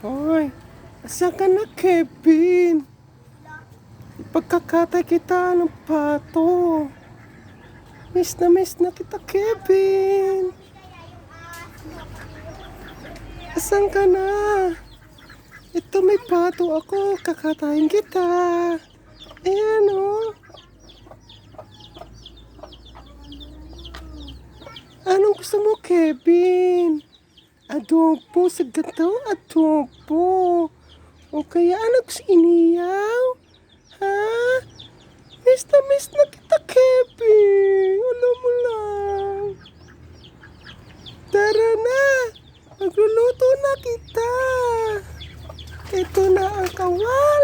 Hoy, asan ka na, Kevin? Pagkakatay kita ng pato. Miss na kita, Kevin. Asan ka na? Ito, may pato ako. Kakatayin kita. Ayan, oh. Anong gusto mo, Kevin? Adobo sa gatong adobo. O kaya ano gusto iniyaw? Ha? Miss na kita, Kevin. Alam mo lang. Tara na. Magluluto na kita. Ito na ang kawali.